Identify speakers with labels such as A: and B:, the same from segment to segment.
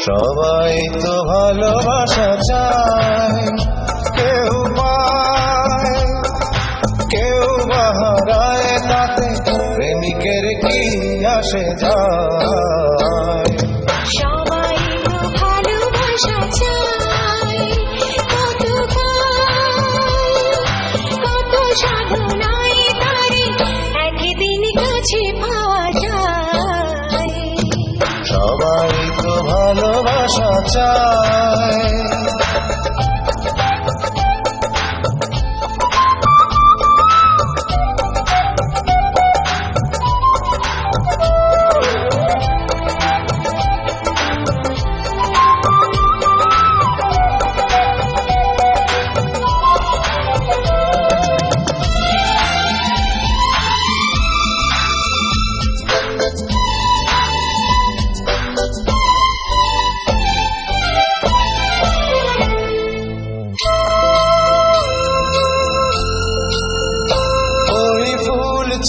A: সবাই তো ভালোবাসা চায়, কেউ পায় কেউ বা হারায়, তাতে প্রেমিকের কি আসে যায়।
B: সবাই তো ভালোবাসা চায়, কত কত সাধনায় তারে একদিন কাছে পাওয়া যায়।
A: সবাই তো ভালোবাসা চায়।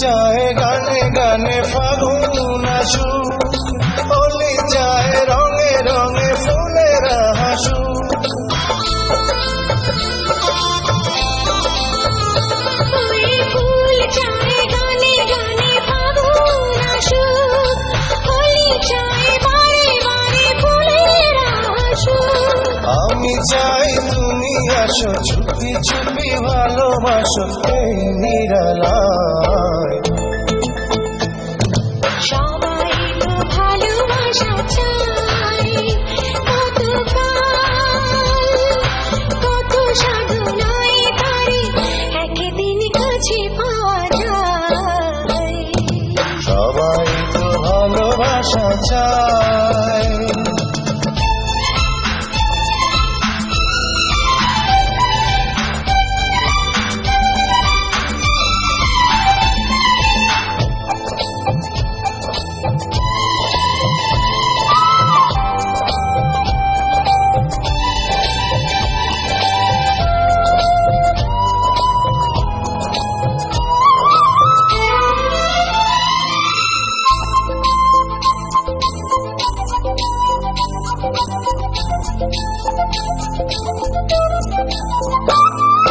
A: চায় গানে গানে ফাগুন আসুক, হোলি চায় রঙে রঙে ফুলেরা হাসুক।
B: ফুল চায় গানে গানে ফাগুন আসুক, হোলি চায় বারে বারে ফুলেরা হাসুক।
A: আমি চাই তুমি আসো, চুপি চুপি ভালোবাসো এই নিরালায়।
B: সবাই তো ভালোবাসা চায়, কত কত সাধনায় তারে একদিন কাছে পাওয়া যায়।
A: সবাই তো ভালোবাসা চায়।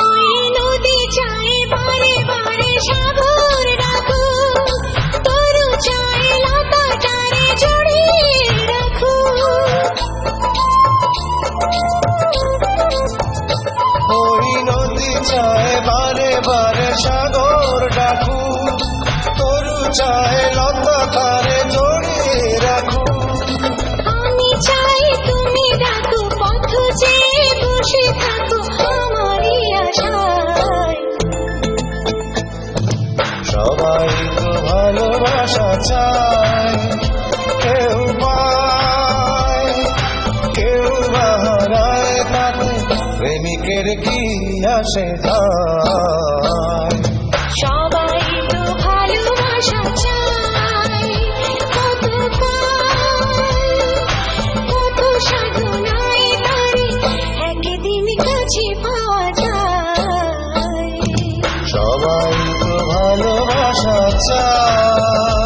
B: ওই নদী চায় বারে বারে সাগর রাখুক, তরু চায় লতাটারে জড়িয়ে রাখুক।
A: ওই নদী চায় বারে বারে সাগর ডাকুক, তরু চায় লতা তারে জড়িয়ে রাখুক।
B: আমি চাই তুমি ডাকো, পথ চেয়ে বসে থাকো আমারই আশায়।
A: সবাই তো ভালোবাসা চায়, কেউ পায় কেউ বা হারায়, তাতে প্রেমিকের কি আসে যায়।
B: সবাই তো ভালোবাসা চায়, কত কত সাধনায় তারে একদিন কাছে পাওয়া যায়।
A: সবাই তো ভালোবাসা চায়।